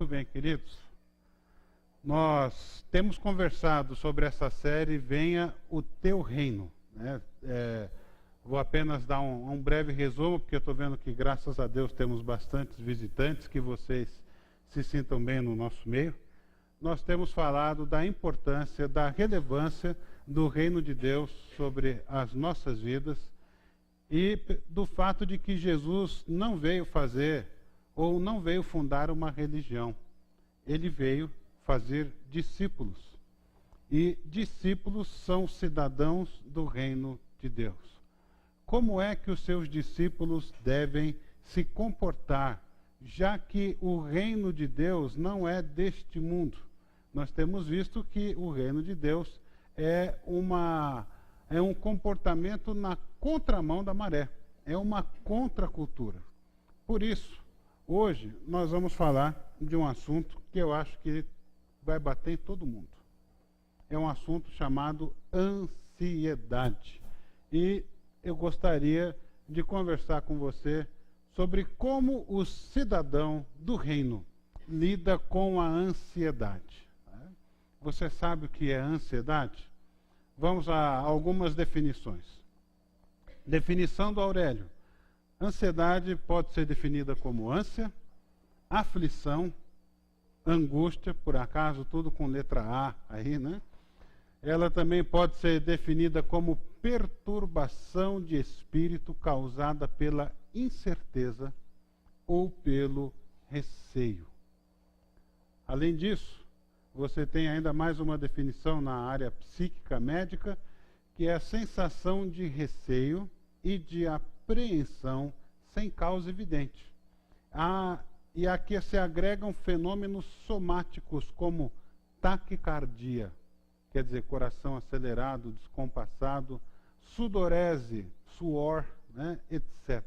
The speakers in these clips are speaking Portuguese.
Muito bem, queridos. Nós temos conversado sobre essa série Venha o Teu Reino, né? Vou apenas dar um breve resumo, porque eu estou vendo que, graças a Deus, temos bastantes visitantes, que vocês se sintam bem no nosso meio. Nós temos falado da importância, da relevância do reino de Deus sobre as nossas vidas e do fato de que Jesus não veio fazer ou não veio fundar uma religião. Ele veio fazer discípulos. E discípulos são cidadãos do reino de Deus. Como é que os seus discípulos devem se comportar, já que o reino de Deus não é deste mundo? Nós temos visto que o reino de Deus é um comportamento na contramão da maré, é uma contracultura. Por isso, hoje nós vamos falar de um assunto que eu acho que vai bater em todo mundo. É um assunto chamado ansiedade. E eu gostaria de conversar com você sobre como o cidadão do reino lida com a ansiedade. Você sabe o que é ansiedade? Vamos a algumas definições. Definição do Aurélio. Ansiedade pode ser definida como ânsia, aflição, angústia, por acaso tudo com letra A aí, né? Ela também pode ser definida como perturbação de espírito causada pela incerteza ou pelo receio. Além disso, você tem ainda mais uma definição na área psíquica médica, que é a sensação de receio e de apreensão sem causa evidente. E aqui se agregam fenômenos somáticos como taquicardia, quer dizer, coração acelerado, descompassado, sudorese, suor, né, etc.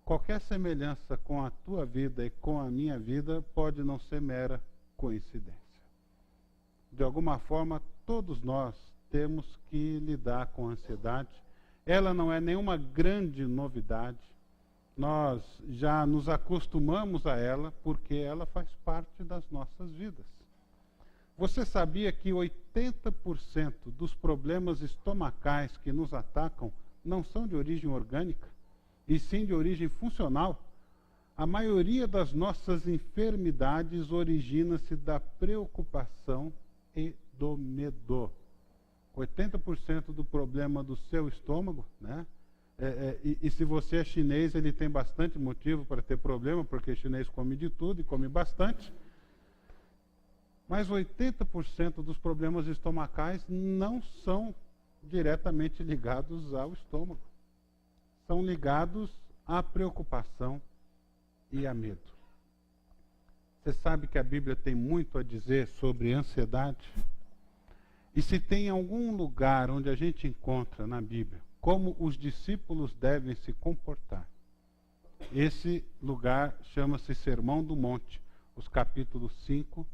Qualquer semelhança com a tua vida e com a minha vida pode não ser mera coincidência. De alguma forma, todos nós temos que lidar com a ansiedade. Ela não é nenhuma grande novidade. Nós já nos acostumamos a ela porque ela faz parte das nossas vidas. Você sabia que 80% dos problemas estomacais que nos atacam não são de origem orgânica, e sim de origem funcional? A maioria das nossas enfermidades origina-se da preocupação e do medo. 80% do problema do seu estômago, né? E se você é chinês, ele tem bastante motivo para ter problema, porque chinês come de tudo e come bastante. Mas 80% dos problemas estomacais não são diretamente ligados ao estômago. São ligados à preocupação e a medo. Você sabe que a Bíblia tem muito a dizer sobre ansiedade? E se tem algum lugar onde a gente encontra na Bíblia como os discípulos devem se comportar, esse lugar chama-se Sermão do Monte, os capítulos 5,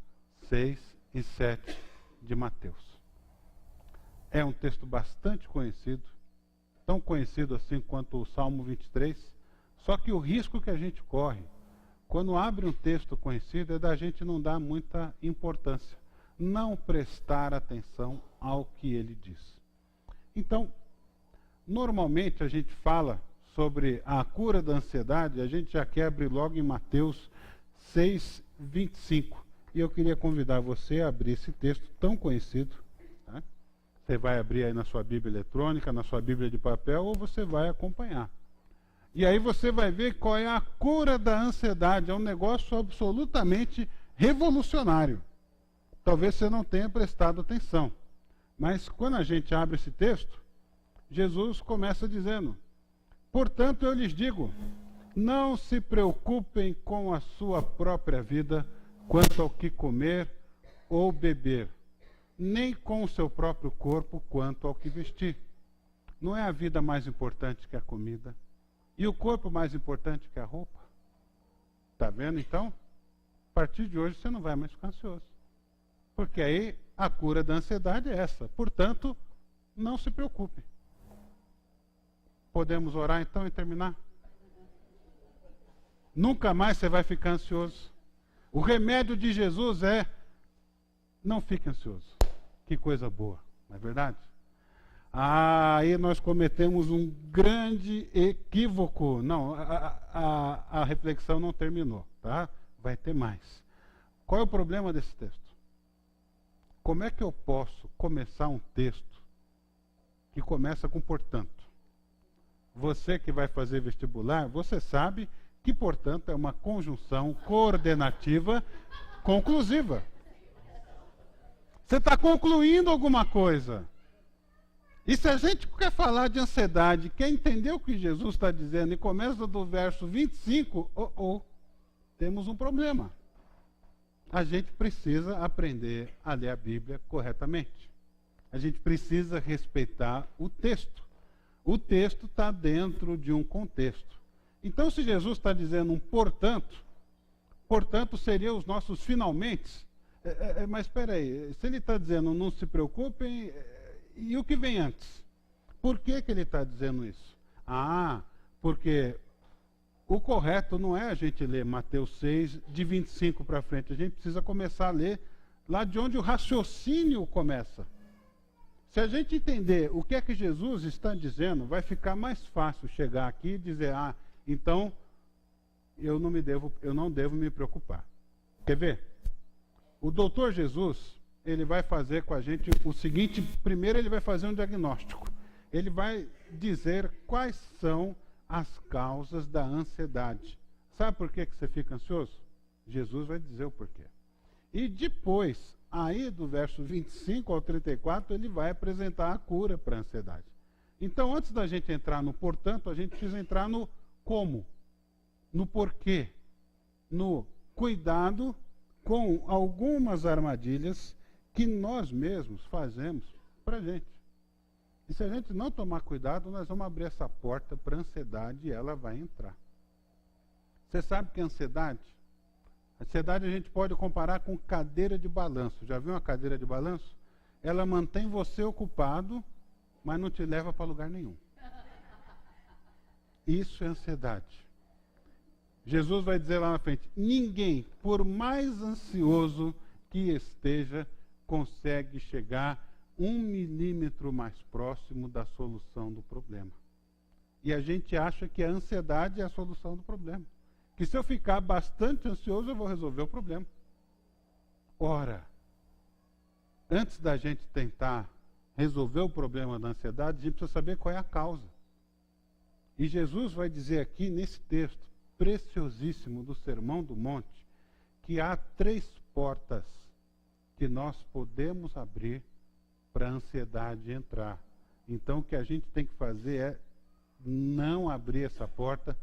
6 e 7 de Mateus. É um texto bastante conhecido, tão conhecido assim quanto o Salmo 23, só que o risco que a gente corre quando abre um texto conhecido é da gente não dar muita importância, não prestar atenção ao que ele diz. Então, normalmente a gente fala sobre a cura da ansiedade, a gente já quer abrir logo em Mateus 6, 25. E eu queria convidar você a abrir esse texto tão conhecido. Tá? Você vai abrir aí na sua Bíblia eletrônica, na sua Bíblia de papel, ou você vai acompanhar. E aí você vai ver qual é a cura da ansiedade. É um negócio absolutamente revolucionário. Talvez você não tenha prestado atenção. Mas quando a gente abre esse texto, Jesus começa dizendo: portanto eu lhes digo, não se preocupem com a sua própria vida quanto ao que comer ou beber, nem com o seu próprio corpo quanto ao que vestir. Não é a vida mais importante que a comida? E o corpo mais importante que a roupa? Está vendo então? A partir de hoje você não vai mais ficar ansioso. Porque aí a cura da ansiedade é essa. Portanto, não se preocupe. Podemos orar então e terminar? Nunca mais você vai ficar ansioso. O remédio de Jesus é: não fique ansioso. Que coisa boa, não é verdade? Aí nós cometemos um grande equívoco. Não, a reflexão não terminou, tá? Vai ter mais. Qual é o problema desse texto? Como é que eu posso começar um texto que começa com portanto? Você que vai fazer vestibular, você sabe que portanto é uma conjunção coordenativa conclusiva. Você está concluindo alguma coisa. E se a gente quer falar de ansiedade, quer entender o que Jesus está dizendo, e começa do verso 25, temos um problema. A gente precisa aprender a ler a Bíblia corretamente. A gente precisa respeitar o texto. O texto está dentro de um contexto. Então, se Jesus está dizendo um portanto seriam os nossos finalmente. Mas espera aí, se ele está dizendo não se preocupem, e o que vem antes? Por que ele está dizendo isso? Porque o correto não é a gente ler Mateus 6, de 25 para frente. A gente precisa começar a ler lá de onde o raciocínio começa. Se a gente entender o que é que Jesus está dizendo, vai ficar mais fácil chegar aqui e dizer: então eu não devo me preocupar. Quer ver? O doutor Jesus, ele vai fazer com a gente o seguinte: primeiro ele vai fazer um diagnóstico. Ele vai dizer quais são as causas da ansiedade. Sabe por que você fica ansioso? Jesus vai dizer o porquê. E depois, aí do verso 25 ao 34, ele vai apresentar a cura para a ansiedade. Então, antes da gente entrar no portanto, a gente precisa entrar no como, no porquê, no cuidado com algumas armadilhas que nós mesmos fazemos para a gente. E se a gente não tomar cuidado, nós vamos abrir essa porta para a ansiedade e ela vai entrar. Você sabe que a ansiedade a gente pode comparar com cadeira de balanço. Já viu uma cadeira de balanço? Ela mantém você ocupado, mas não te leva para lugar nenhum. Isso é ansiedade. Jesus vai dizer lá na frente: ninguém, por mais ansioso que esteja, consegue chegar 1 milímetro mais próximo da solução do problema. E a gente acha que a ansiedade é a solução do problema. Que se eu ficar bastante ansioso, eu vou resolver o problema. Ora, antes da gente tentar resolver o problema da ansiedade, a gente precisa saber qual é a causa. E Jesus vai dizer aqui, nesse texto preciosíssimo do Sermão do Monte, que há 3 portas que nós podemos abrir para a ansiedade entrar. Então, o que a gente tem que fazer é não abrir essa porta,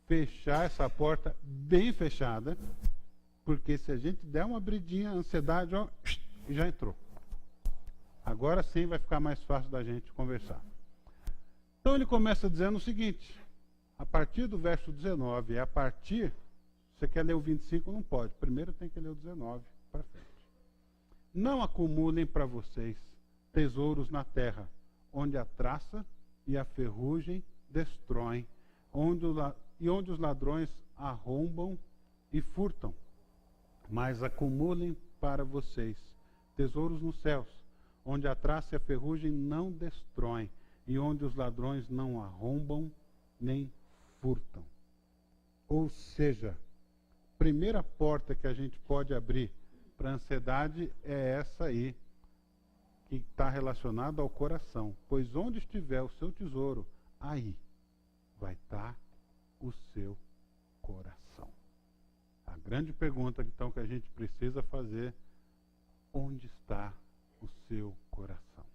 fechar essa porta bem fechada, porque se a gente der uma abridinha, a ansiedade já entrou. Agora sim vai ficar mais fácil da gente conversar. Então ele começa dizendo o seguinte, a partir do verso 19, você quer ler o 25, não pode, primeiro tem que ler o 19 para frente. Não acumulem para vocês tesouros na terra, onde a traça e a ferrugem destroem, onde os ladrões arrombam e furtam. Mas acumulem para vocês tesouros nos céus, onde a traça e a ferrugem não destroem, e onde os ladrões não arrombam nem furtam. Ou seja, a primeira porta que a gente pode abrir para a ansiedade é essa aí, que está relacionado ao coração. Pois onde estiver o seu tesouro, aí vai estar o seu coração. A grande pergunta, então, que a gente precisa fazer: onde está o seu coração?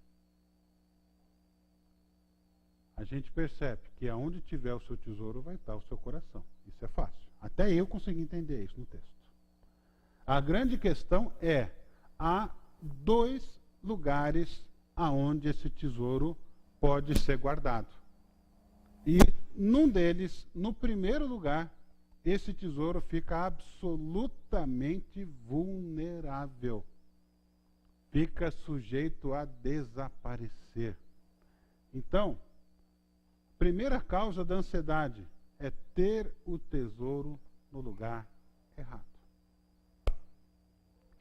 A gente percebe que aonde tiver o seu tesouro, vai estar o seu coração. Isso é fácil. Até eu consegui entender isso no texto. A grande questão é: há 2 lugares aonde esse tesouro pode ser guardado. E num deles, no primeiro lugar, esse tesouro fica absolutamente vulnerável. Fica sujeito a desaparecer. Então, primeira causa da ansiedade é ter o tesouro no lugar errado.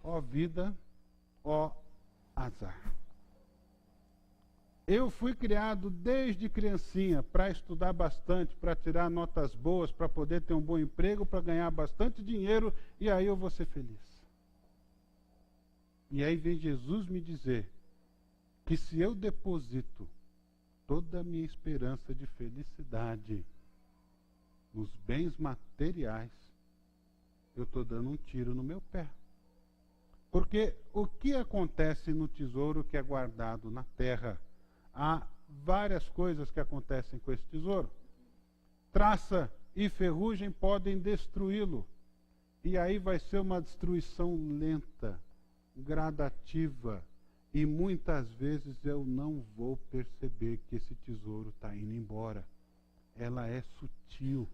Ó vida, ó azar. Eu fui criado desde criancinha para estudar bastante, para tirar notas boas, para poder ter um bom emprego, para ganhar bastante dinheiro, e aí eu vou ser feliz. E aí vem Jesus me dizer que se eu deposito toda a minha esperança de felicidade nos bens materiais, eu estou dando um tiro no meu pé. Porque o que acontece no tesouro que é guardado na terra? Há várias coisas que acontecem com esse tesouro. Traça e ferrugem podem destruí-lo. E aí vai ser uma destruição lenta, gradativa. E muitas vezes eu não vou perceber que esse tesouro está indo embora. Ela é sutil.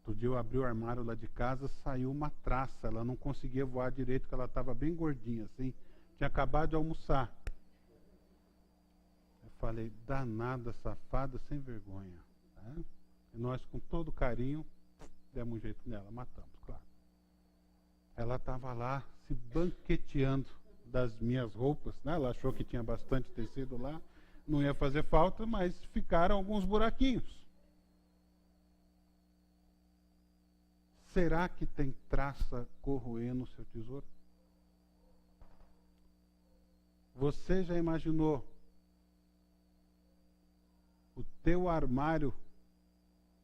Outro dia eu abri o armário lá de casa, saiu uma traça. Ela não conseguia voar direito, porque ela estava bem gordinha, assim. Tinha acabado de almoçar. Falei, danada, safada, sem vergonha. Né? E nós, com todo carinho, demos um jeito nela, matamos, claro. Ela estava lá se banqueteando das minhas roupas, né? Ela achou que tinha bastante tecido lá, não ia fazer falta, mas ficaram alguns buraquinhos. Será que tem traça corroendo o seu tesouro? Você já imaginou o teu armário,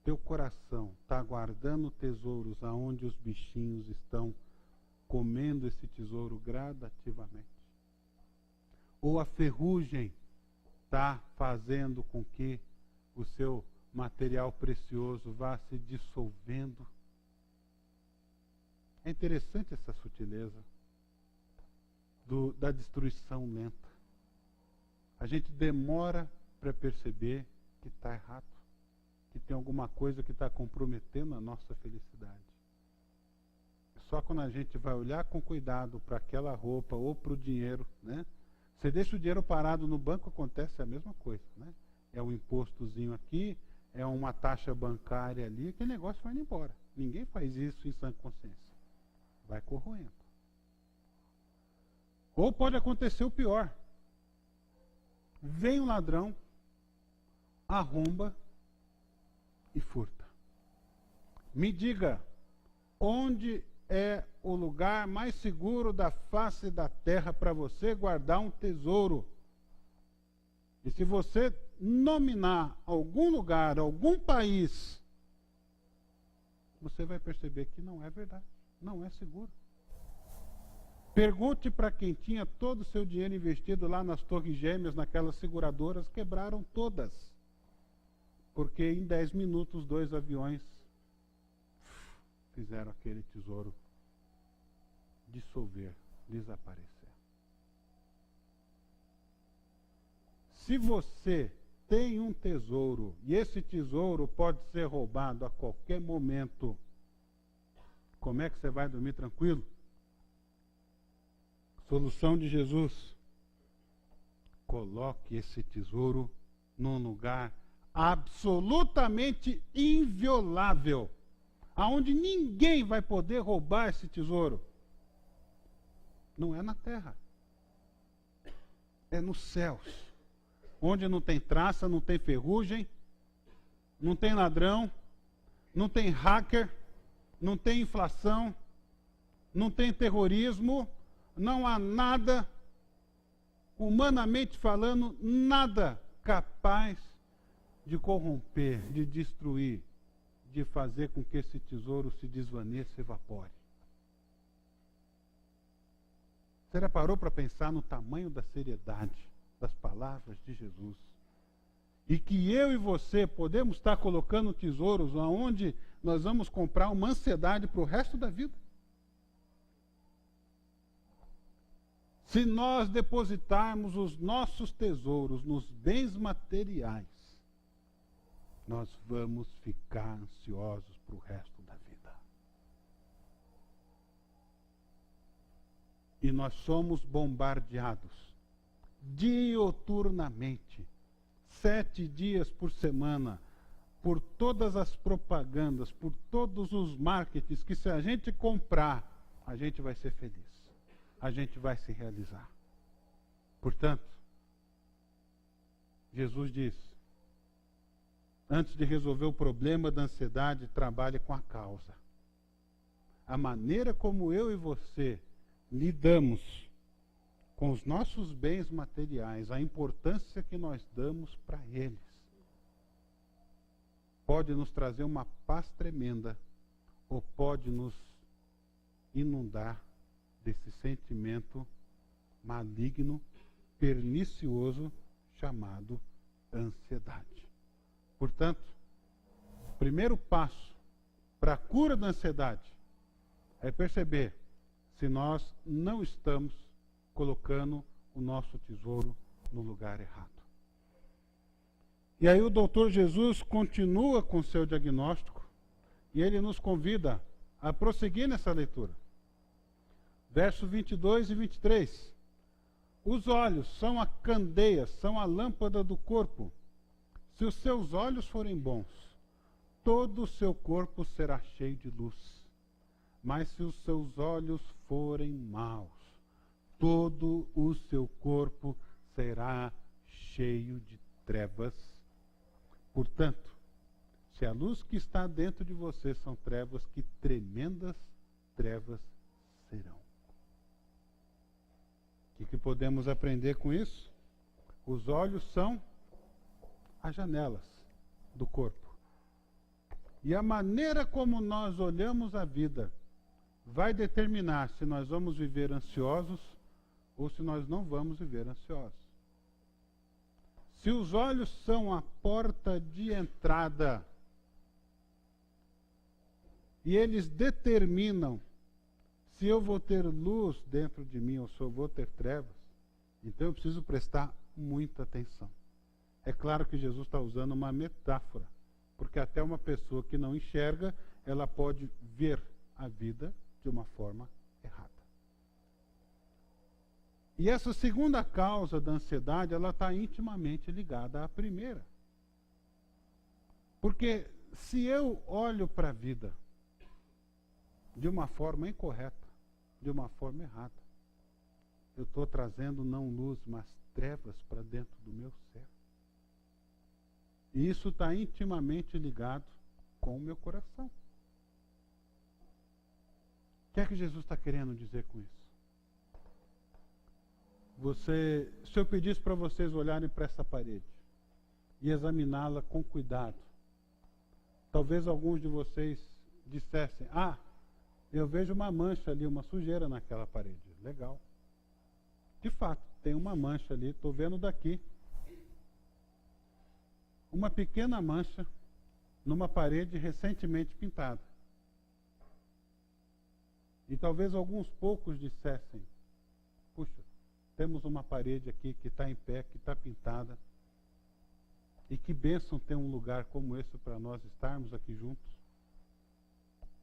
teu coração está guardando tesouros aonde os bichinhos estão comendo esse tesouro gradativamente? Ou a ferrugem está fazendo com que o seu material precioso vá se dissolvendo? É interessante essa sutileza da destruição lenta. A gente demora para perceber que está errado, que tem alguma coisa que está comprometendo a nossa felicidade. Só quando a gente vai olhar com cuidado para aquela roupa ou para o dinheiro, né? Você deixa o dinheiro parado no banco, acontece a mesma coisa, né? É um impostozinho aqui, é uma taxa bancária ali, aquele negócio vai indo embora. Ninguém faz isso em sã consciência. Vai corroendo. Ou pode acontecer o pior. Vem um ladrão, arromba e furta. Me diga, onde é o lugar mais seguro da face da terra para você guardar um tesouro? E se você nominar algum lugar, algum país, você vai perceber que não é verdade, não é seguro. Pergunte para quem tinha todo o seu dinheiro investido lá nas Torres Gêmeas, naquelas seguradoras, quebraram todas. Porque em 10 minutos 2 aviões fizeram aquele tesouro dissolver, desaparecer. Se você tem um tesouro, e esse tesouro pode ser roubado a qualquer momento, como é que você vai dormir tranquilo? Solução de Jesus: coloque esse tesouro num lugar absolutamente inviolável, aonde ninguém vai poder roubar esse tesouro. Não é na terra, é nos céus, onde não tem traça, não tem ferrugem, não tem ladrão, não tem hacker, não tem inflação, não tem terrorismo. Não há nada, humanamente falando, nada capaz de corromper, de destruir, de fazer com que esse tesouro se desvaneça e evapore. Você já parou para pensar no tamanho da seriedade das palavras de Jesus? E que eu e você podemos estar colocando tesouros onde nós vamos comprar uma ansiedade para o resto da vida? Se nós depositarmos os nossos tesouros nos bens materiais, nós vamos ficar ansiosos para o resto da vida. E nós somos bombardeados diuturnamente, 7 dias por semana, por todas as propagandas, por todos os marketings, que se a gente comprar, a gente vai ser feliz, a gente vai se realizar. Portanto, Jesus diz, antes de resolver o problema da ansiedade, trabalhe com a causa. A maneira como eu e você lidamos com os nossos bens materiais, a importância que nós damos para eles, pode nos trazer uma paz tremenda ou pode nos inundar desse sentimento maligno, pernicioso, chamado ansiedade. Portanto, o primeiro passo para a cura da ansiedade é perceber se nós não estamos colocando o nosso tesouro no lugar errado. E aí o doutor Jesus continua com seu diagnóstico e ele nos convida a prosseguir nessa leitura. Versos 22 e 23. Os olhos são a candeia, são a lâmpada do corpo. Se os seus olhos forem bons, todo o seu corpo será cheio de luz. Mas se os seus olhos forem maus, todo o seu corpo será cheio de trevas. Portanto, se a luz que está dentro de você são trevas, que tremendas trevas serão. O que podemos aprender com isso? Os olhos são as janelas do corpo. E a maneira como nós olhamos a vida vai determinar se nós vamos viver ansiosos ou se nós não vamos viver ansiosos. Se os olhos são a porta de entrada e eles determinam se eu vou ter luz dentro de mim ou se eu vou ter trevas, então eu preciso prestar muita atenção. É claro que Jesus está usando uma metáfora, porque até uma pessoa que não enxerga, ela pode ver a vida de uma forma errada. E essa segunda causa da ansiedade, ela está intimamente ligada à primeira. Porque se eu olho para a vida de uma forma incorreta, de uma forma errada, eu estou trazendo não luz, mas trevas para dentro do meu ser. E isso está intimamente ligado com o meu coração. O que é que Jesus está querendo dizer com isso? Se eu pedisse para vocês olharem para essa parede e examiná-la com cuidado, talvez alguns de vocês dissessem, eu vejo uma mancha ali, uma sujeira naquela parede. Legal. De fato, tem uma mancha ali, estou vendo daqui. Uma pequena mancha numa parede recentemente pintada. E talvez alguns poucos dissessem, puxa, temos uma parede aqui que está em pé, que está pintada. E que bênção ter um lugar como esse para nós estarmos aqui juntos.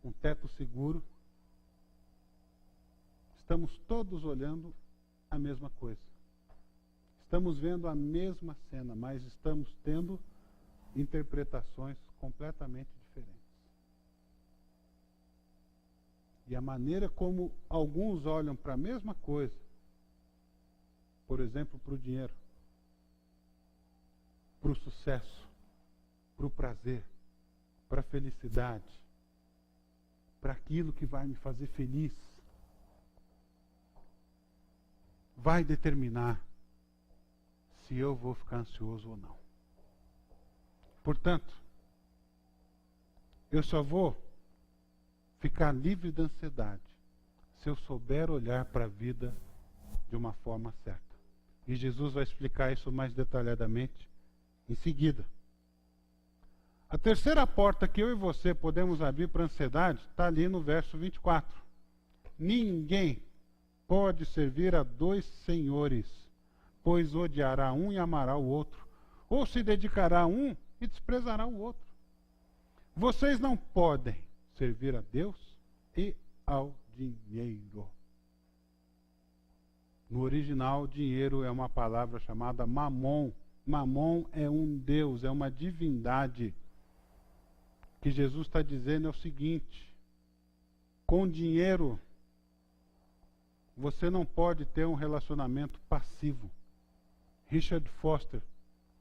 Um teto seguro. Estamos todos olhando a mesma coisa. Estamos vendo a mesma cena, mas estamos tendo interpretações completamente diferentes. E a maneira como alguns olham para a mesma coisa, por exemplo, para o dinheiro, para o sucesso, para o prazer, para a felicidade, para aquilo que vai me fazer feliz, vai determinar se eu vou ficar ansioso ou não. Portanto, eu só vou ficar livre da ansiedade se eu souber olhar para a vida de uma forma certa. E Jesus vai explicar isso mais detalhadamente em seguida. A terceira porta que eu e você podemos abrir para a ansiedade está ali no verso 24. Ninguém pode servir a dois senhores, pois odiará um e amará o outro, ou se dedicará a um e desprezará o outro. Vocês não podem servir a Deus e ao dinheiro. No original, dinheiro é uma palavra chamada mamon. Mamon é um deus, é uma divindade. que Jesus está dizendo é o seguinte: com dinheiro você não pode ter um relacionamento passivo. Richard Foster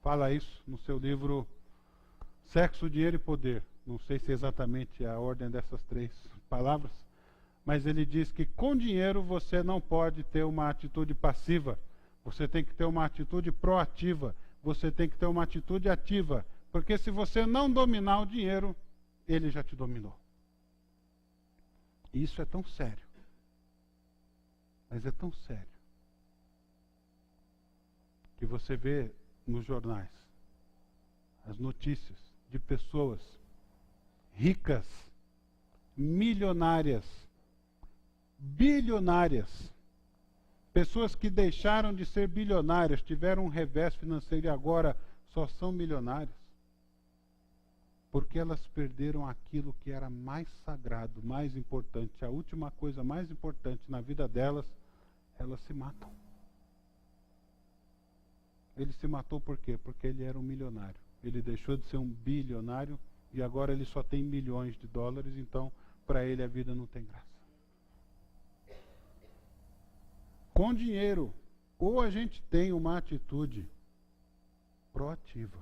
fala isso no seu livro Sexo, Dinheiro e Poder. Não sei se é exatamente a ordem dessas 3 palavras, mas ele diz que com dinheiro você não pode ter uma atitude passiva. Você tem que ter uma atitude proativa. Você tem que ter uma atitude ativa. Porque se você não dominar o dinheiro, ele já te dominou. E isso é tão sério. Mas é tão sério que você vê nos jornais as notícias de pessoas ricas, milionárias, bilionárias, pessoas que deixaram de ser bilionárias, tiveram um revés financeiro e agora só são milionárias, porque elas perderam aquilo que era mais sagrado, mais importante, a última coisa mais importante na vida delas. Elas se matam. Ele se matou por quê? Porque ele era um milionário. Ele deixou de ser um bilionário e agora ele só tem milhões de dólares, então para ele a vida não tem graça. Com dinheiro, ou a gente tem uma atitude proativa,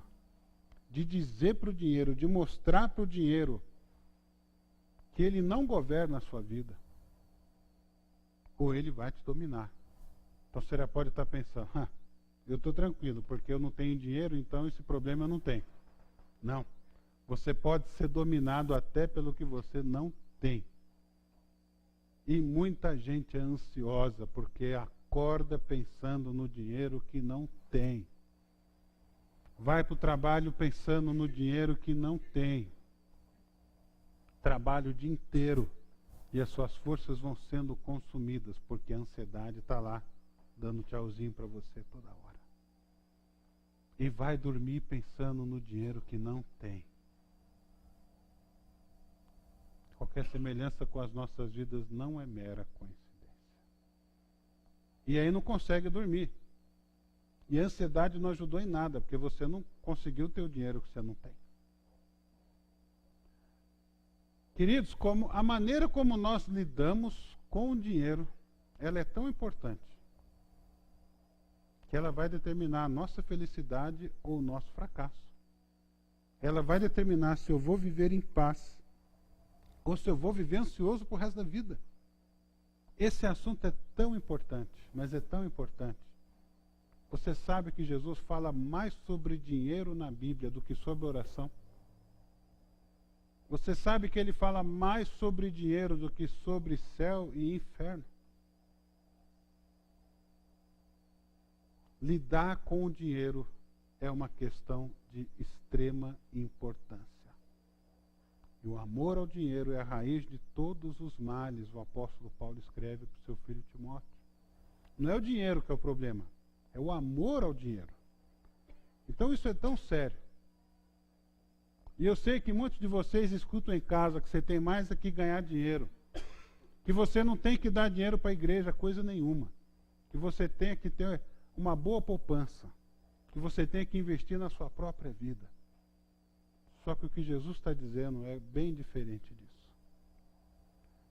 de dizer para o dinheiro, de mostrar para o dinheiro que ele não governa a sua vida, ou ele vai te dominar. Então você já pode estar pensando, eu estou tranquilo, porque eu não tenho dinheiro, então esse problema eu não tenho. Não. Você pode ser dominado até pelo que você não tem. E muita gente é ansiosa, porque acorda pensando no dinheiro que não tem. Vai para o trabalho pensando no dinheiro que não tem. Trabalha o dia inteiro. E as suas forças vão sendo consumidas, porque a ansiedade está lá, dando tchauzinho para você toda hora. E vai dormir pensando no dinheiro que não tem. Qualquer semelhança com as nossas vidas não é mera coincidência. E aí não consegue dormir. E a ansiedade não ajudou em nada, porque você não conseguiu ter o dinheiro que você não tem. Queridos, a maneira como nós lidamos com o dinheiro, ela é tão importante que ela vai determinar a nossa felicidade ou o nosso fracasso. Ela vai determinar se eu vou viver em paz ou se eu vou viver ansioso pro resto da vida. Esse assunto é tão importante, mas é tão importante. Você sabe que Jesus fala mais sobre dinheiro na Bíblia do que sobre oração? Você sabe que ele fala mais sobre dinheiro do que sobre céu e inferno? Lidar com o dinheiro é uma questão de extrema importância. E o amor ao dinheiro é a raiz de todos os males, o apóstolo Paulo escreve para o seu filho Timóteo. Não é o dinheiro que é o problema, é o amor ao dinheiro. Então isso é tão sério. E eu sei que muitos de vocês escutam em casa que você tem mais é que ganhar dinheiro. Que você não tem que dar dinheiro para a igreja, coisa nenhuma. Que você tem que ter uma boa poupança. Que você tem que investir na sua própria vida. Só que o que Jesus está dizendo é bem diferente disso.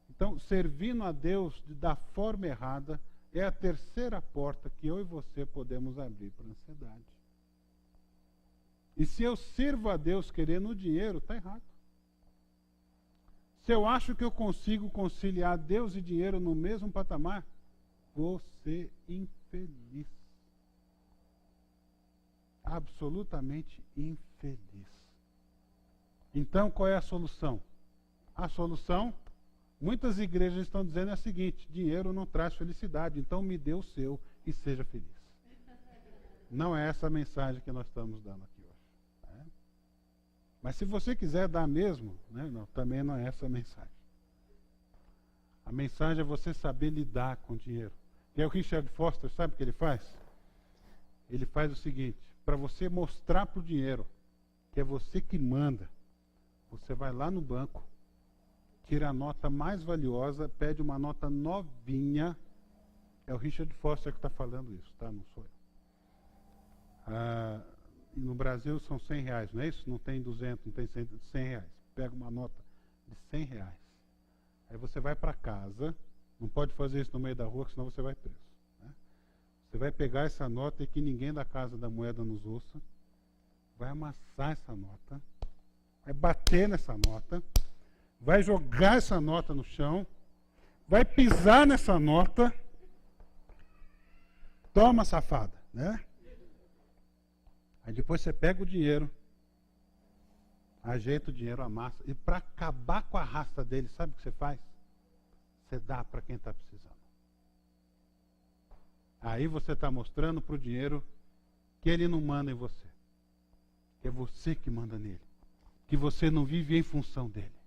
Então, servindo a Deus da forma errada é a terceira porta que eu e você podemos abrir para a ansiedade. E se eu sirvo a Deus querendo o dinheiro, está errado. Se eu acho que eu consigo conciliar Deus e dinheiro no mesmo patamar, vou ser infeliz. Absolutamente infeliz. Então, qual é a solução? A solução, muitas igrejas estão dizendo é a seguinte: dinheiro não traz felicidade, então me dê o seu e seja feliz. Não é essa a mensagem que nós estamos dando aqui hoje. Né? Mas se você quiser dar mesmo, né, não, também não é essa a mensagem. A mensagem é você saber lidar com o dinheiro. E aí o Richard Foster, sabe o que ele faz? Ele faz o seguinte: para você mostrar para o dinheiro que é você que manda, você vai lá no banco, tira a nota mais valiosa, pede uma nota novinha. É o Richard Foster que está falando isso, tá? Não sou eu. No Brasil são R$100, não é isso? Não tem 200, não tem 100 reais. pega uma nota de R$100. Aí você vai para casa, não pode fazer isso no meio da rua, senão você vai preso. Né? Você vai pegar essa nota e que ninguém da Casa da Moeda nos ouça, vai amassar essa nota, vai bater nessa nota, vai jogar essa nota no chão, vai pisar nessa nota, toma, safada, né? Aí depois você pega o dinheiro, ajeita o dinheiro, amassa, e para acabar com a raça dele, sabe o que você faz? Você dá para quem está precisando. Aí você está mostrando para o dinheiro que ele não manda em você. Que é você que manda nele. Que você não vive em função dele.